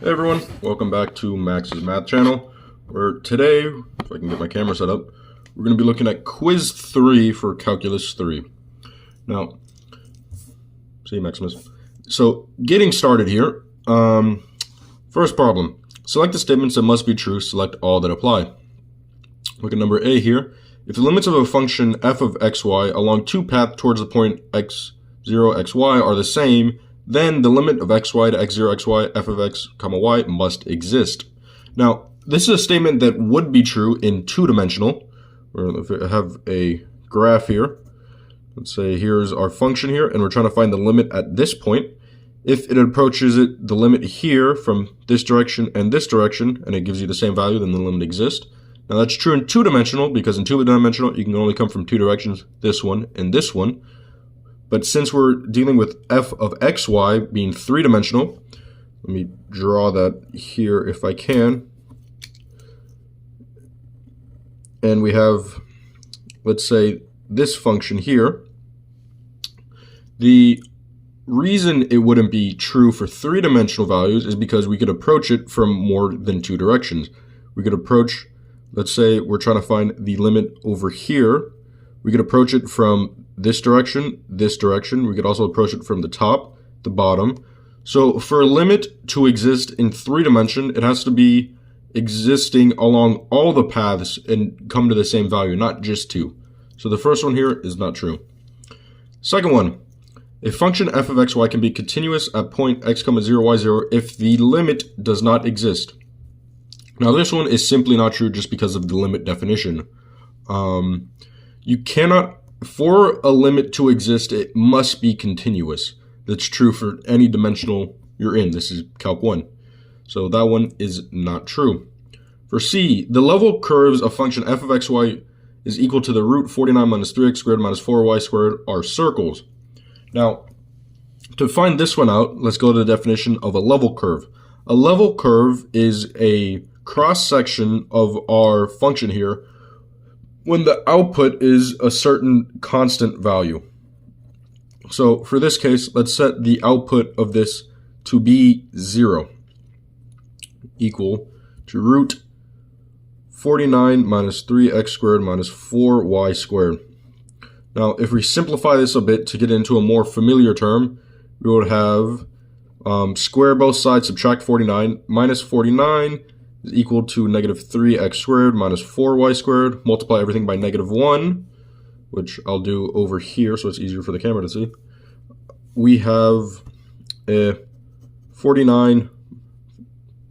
Hey everyone, welcome back to Max's Math channel, where today, if I can get my camera set up, we're going to be looking at quiz 3 for Calculus 3. Now, see Maximus. So, getting started here, first problem. Select the statements that must be true, select all that apply. Look at number A here. If the limits of a function f of xy along two paths towards the point x0, xy are the same, then the limit of xy to x0, xy, f of x, comma y must exist. Now, this is a statement that would be true in two-dimensional. If I have a graph here, let's say here's our function here, and we're trying to find the limit at this point. If it approaches the limit here from this direction, and it gives you the same value, then the limit exists. Now that's true in two-dimensional, because in two-dimensional you can only come from two directions, this one and this one. But since we're dealing with f of xy being three-dimensional, let me draw that here if I can. And we have, let's say, this function here. The reason it wouldn't be true for three-dimensional values is because we could approach it from more than two directions. We could approach, let's say we're trying to find the limit over here. We could approach it from this direction. We could also approach it from the top, the bottom. So for a limit to exist in three dimension, it has to be existing along all the paths and come to the same value, not just two. So the first one here is not true. Second one, a function f of xy can be continuous at point x, 0, y0 if the limit does not exist. Now this one is simply not true just because of the limit definition. You cannot, for a limit to exist, it must be continuous. That's true for any dimensional you're in. This is Calc 1. So that one is not true. For C, the level curves of function f of xy is equal to the root 49 minus 3x squared minus 4y squared are circles. Now, to find this one out, let's go to the definition of a level curve. A level curve is a cross-section of our function here when the output is a certain constant value. So for this case, let's set the output of this to be 0, equal to root 49 minus 3x squared minus 4y squared. Now, if we simplify this a bit to get into a more familiar term, we would have square both sides, subtract 49, minus 49 is equal to negative 3x squared minus 4y squared. Multiply everything by negative 1, which I'll do over here so it's easier for the camera to see. We have 49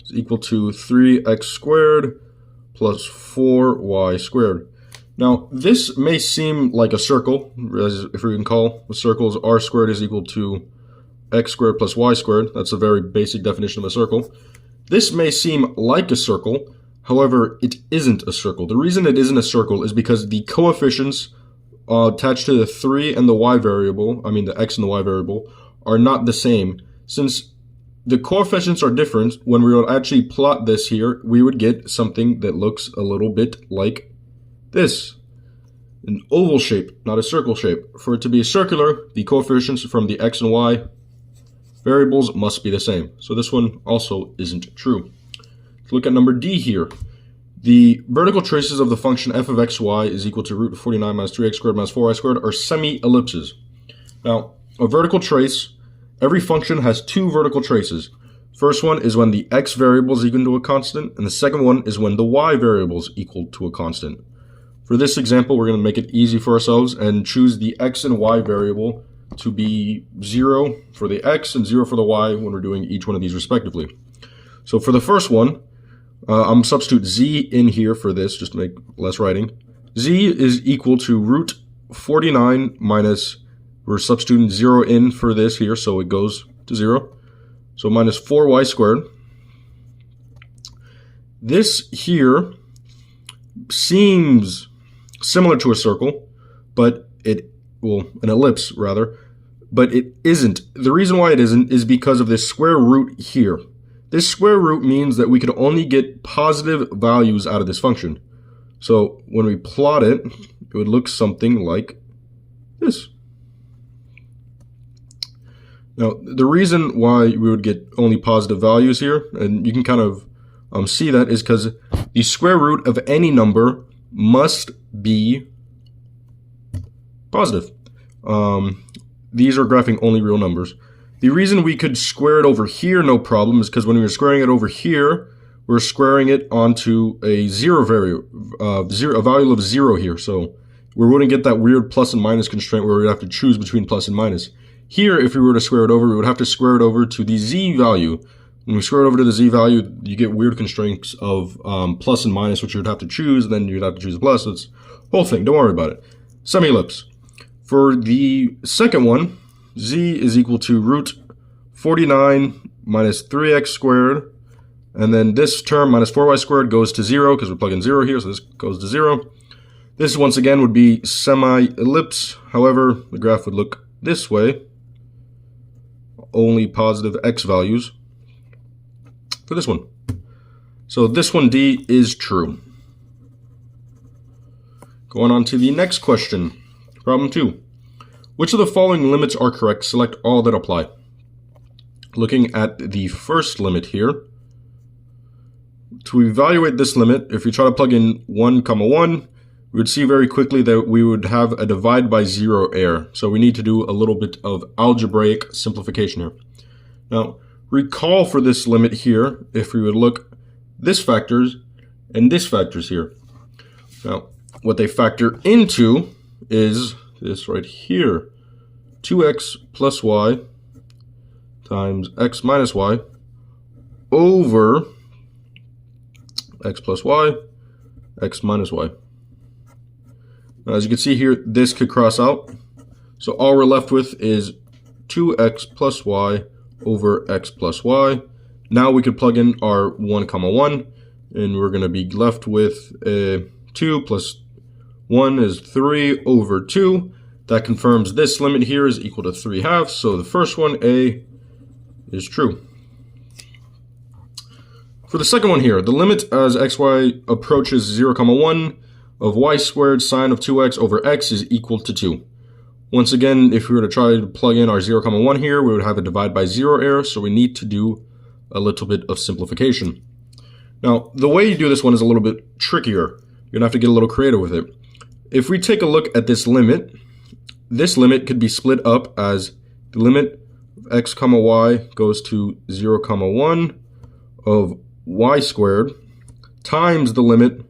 is equal to 3x squared plus 4y squared. Now, this may seem like a circle, as if we can call the circles r squared is equal to x squared plus y squared. That's a very basic definition of a circle. This may seem like a circle, however, it isn't a circle. The reason it isn't a circle is because the coefficients attached to the 3 and the y variable, the x and the y variable, are not the same. Since the coefficients are different, when we would actually plot this here, we would get something that looks a little bit like this. An oval shape, not a circle shape. For it to be circular, the coefficients from the x and y variables must be the same. So this one also isn't true. Let's look at number D here. The vertical traces of the function f of xy is equal to root 49 minus 3x squared minus 4y squared are semi-ellipses. Now, a vertical trace, every function has two vertical traces. First one is when the x variable is equal to a constant, and the second one is when the y variable is equal to a constant. For this example, we're going to make it easy for ourselves and choose the x and y variable to be 0 for the x and 0 for the y when we're doing each one of these respectively. So for the first one, I'm substitute z in here for this just to make less writing. Z is equal to root 49 minus, we're substituting 0 in for this here, so it goes to 0. So minus 4y squared. This here seems similar to a circle, but an ellipse rather, but it isn't. The reason why it isn't is because of this square root here. This square root means that we could only get positive values out of this function. So when we plot it, it would look something like this. Now, the reason why we would get only positive values here, and you can kind of see that, is because the square root of any number must be positive. These are graphing only real numbers. The reason we could square it over here no problem is because when we were squaring it over here, we're squaring it onto a a value of 0 here. So we wouldn't get that weird plus and minus constraint where we'd have to choose between plus and minus. Here, if we were to square it over, we would have to square it over to the z value. When we square it over to the z value, you get weird constraints of plus and minus, which you would have to choose, and then you'd have to choose a plus. So it's the whole thing. Don't worry about it. Semi-ellipse. For the second one, z is equal to root 49 minus 3x squared, and then this term minus 4y squared goes to 0 because we're plugging 0 here, so this goes to 0. This once again would be semi-ellipse. However, the graph would look this way. Only positive x values for this one. So this one, D, is true. Going on to the next question. Problem 2. Which of the following limits are correct? Select all that apply. Looking at the first limit here, to evaluate this limit, if we try to plug in 1, 1, we would see very quickly that we would have a divide by 0 error. So we need to do a little bit of algebraic simplification here. Now, recall for this limit here, if we would look this factors and this factors here. Now, what they factor into is this right here. 2x plus y times x minus y over x plus y, x minus y. Now, as you can see here, this could cross out. So all we're left with is 2x plus y over x plus y. Now we could plug in our 1, 1, and we're going to be left with 2 plus 1 is 3 over 2. That confirms this limit here is equal to 3/2. So the first one, A, is true. For the second one here, the limit as xy approaches 0, 1 of y squared sine of 2x over x is equal to 2. Once again, if we were to try to plug in our 0, 1 here, we would have a divide by 0 error, so we need to do a little bit of simplification. Now, the way you do this one is a little bit trickier. You're going to have to get a little creative with it. If we take a look at this limit could be split up as the limit of x, y goes to 0, 1 of y squared times the limit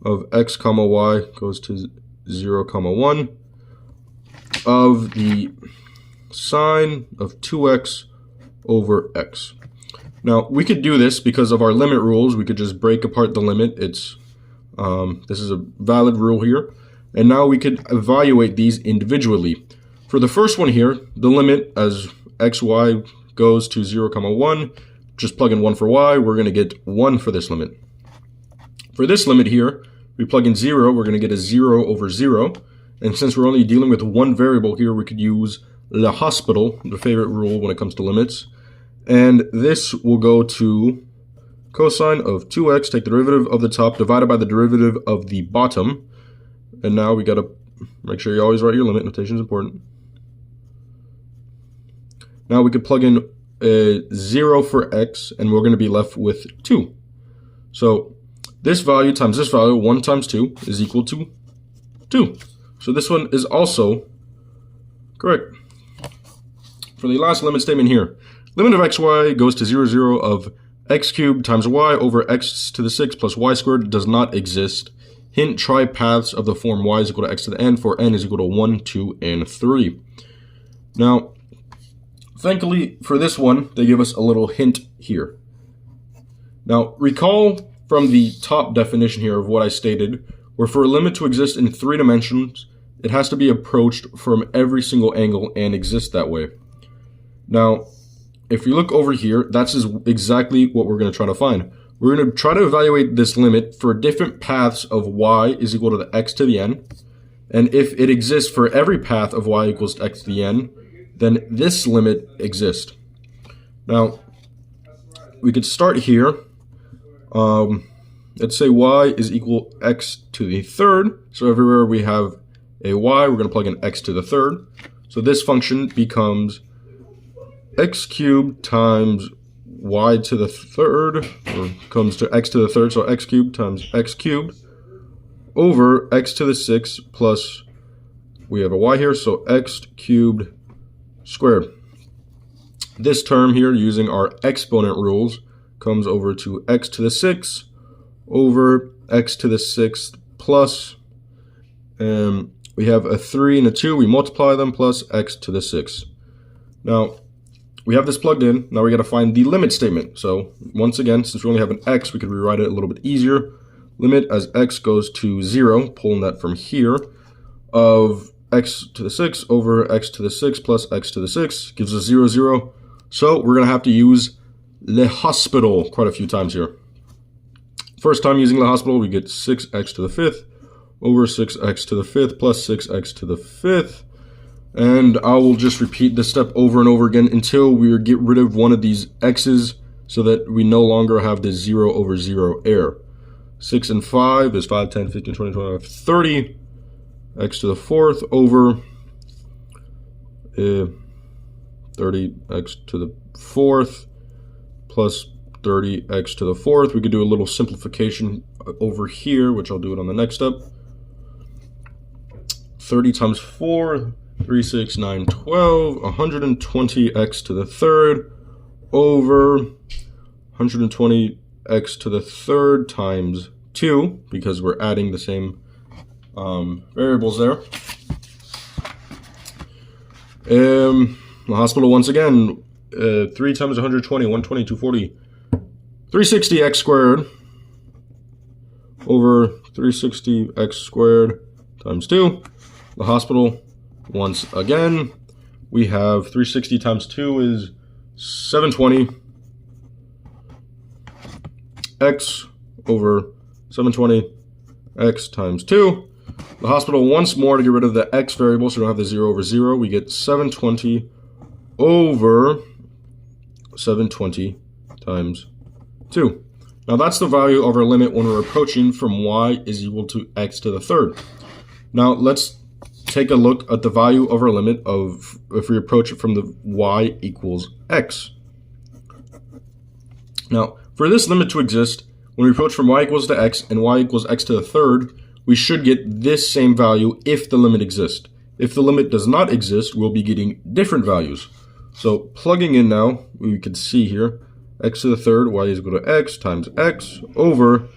of x, y goes to 0, 1 of the sine of 2x over x. Now, we could do this because of our limit rules. We could just break apart the limit. This is a valid rule here. And now we could evaluate these individually. For the first one here, the limit as xy goes to 0, 1, just plug in 1 for y, we're going to get 1 for this limit. For this limit here, we plug in 0, we're going to get a 0 over 0. And since we're only dealing with one variable here, we could use L'Hospital, the favorite rule when it comes to limits. And this will go to cosine of 2x, take the derivative of the top, divided by the derivative of the bottom. And now we got to make sure you always write your limit. Notation is important. Now we could plug in 0 for x, and we're going to be left with 2. So this value times this value, 1 times 2, is equal to 2. So this one is also correct. For the last limit statement here, limit of xy goes to 0, 0 of x cubed times y over x to the 6 plus y squared does not exist. Hint, try paths of the form y is equal to x to the n for n is equal to 1, 2, and 3. Now, thankfully for this one, they give us a little hint here. Now, recall from the top definition here of what I stated, where for a limit to exist in 3 dimensions, it has to be approached from every single angle and exist that way. Now, if you look over here, that's exactly what we're going to try to find. We're going to try to evaluate this limit for different paths of y is equal to the x to the n. And if it exists for every path of y equals to x to the n, then this limit exists. Now, we could start here. Let's say y is equal x to the third. So everywhere we have a y, we're going to plug in x to the third. So this function becomes x cubed times y to the third, or comes to x to the third, so x cubed times x cubed, over x to the 6 plus, we have a y here, so x cubed squared. This term here, using our exponent rules, comes over to x to the 6 over x to the 6th plus, we have a 3 and a 2, we multiply them, plus x to the 6th. Now, we have this plugged in. Now we got to find the limit statement. So once again, since we only have an x, we could rewrite it a little bit easier. Limit as x goes to 0, pulling that from here, of x to the 6 over x to the 6 plus x to the 6 gives us 0, 0. So we're going to have to use Le Hospital quite a few times here. First time using Le Hospital, we get 6x to the 5th over 6x to the 5th plus 6x to the 5th. And I will just repeat this step over and over again until we get rid of one of these x's so that we no longer have this 0 over 0 error. 6 and 5 is 5, 10, 15, 20, 25, 30. X to the 4th over 30x to the 4th plus 30x to the 4th. We could do a little simplification over here, which I'll do it on the next step. 30 times 4, 3, 6, 9, 12, 120x to the 3rd over 120x to the 3rd times 2, because we're adding the same variables there. The hospital once again, 3 times 120, 120, 240, 360x squared over 360x squared times 2. The hospital once again, we have 360 times 2 is 720 x over 720 x times 2. The hospital once more, to get rid of the x variable so we don't have the 0 over 0, we get 720 over 720 times 2. Now that's the value of our limit when we're approaching from y is equal to x to the 3rd. Now let's take a look at the value of our limit of if we approach it from the y equals x. Now, for this limit to exist, when we approach from y equals to x and y equals x to the 3rd, we should get this same value if the limit exists. If the limit does not exist, we'll be getting different values. So plugging in now, we can see here, x to the 3rd, y is equal to x times x over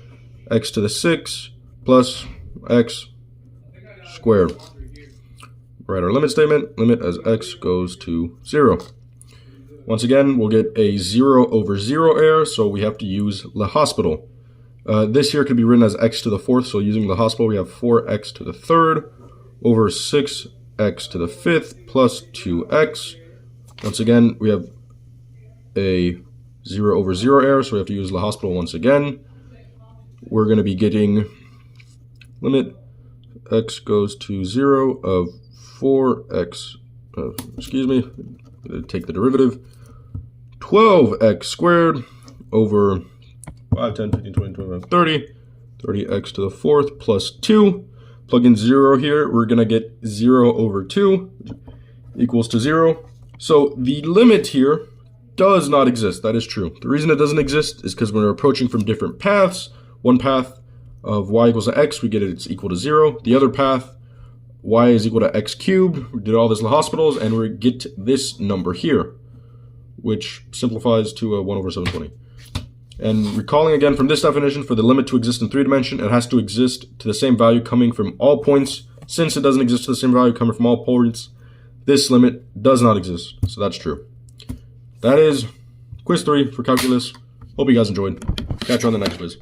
x to the 6 plus x squared. Write our limit statement, limit as x goes to 0. Once again, we'll get a 0 over 0 error, so we have to use Le Hospital. This here could be written as x to the 4th, so using Le Hospital, we have 4x to the 3rd over 6x to the 5th plus 2x. Once again, we have a 0 over 0 error, so we have to use Le Hospital once again. We're going to be getting limit x goes to 0 of 4x, take the derivative, 12x squared over 5, 10, 15, 20, 25, 30, 30x to the 4th plus 2. Plug in 0 here, we're going to get 0 over 2 equals to 0. So the limit here does not exist. That is true. The reason it doesn't exist is because when we're approaching from different paths, one path of y equals to x, we get it's equal to 0. The other path, y is equal to x cubed. We did all this in the hospitals, and we get this number here, which simplifies to 1 over 720. And recalling again from this definition, for the limit to exist in 3 dimension, it has to exist to the same value coming from all points. Since it doesn't exist to the same value coming from all points, this limit does not exist. So that's true. That is quiz 3 for calculus. Hope you guys enjoyed. Catch you on the next quiz.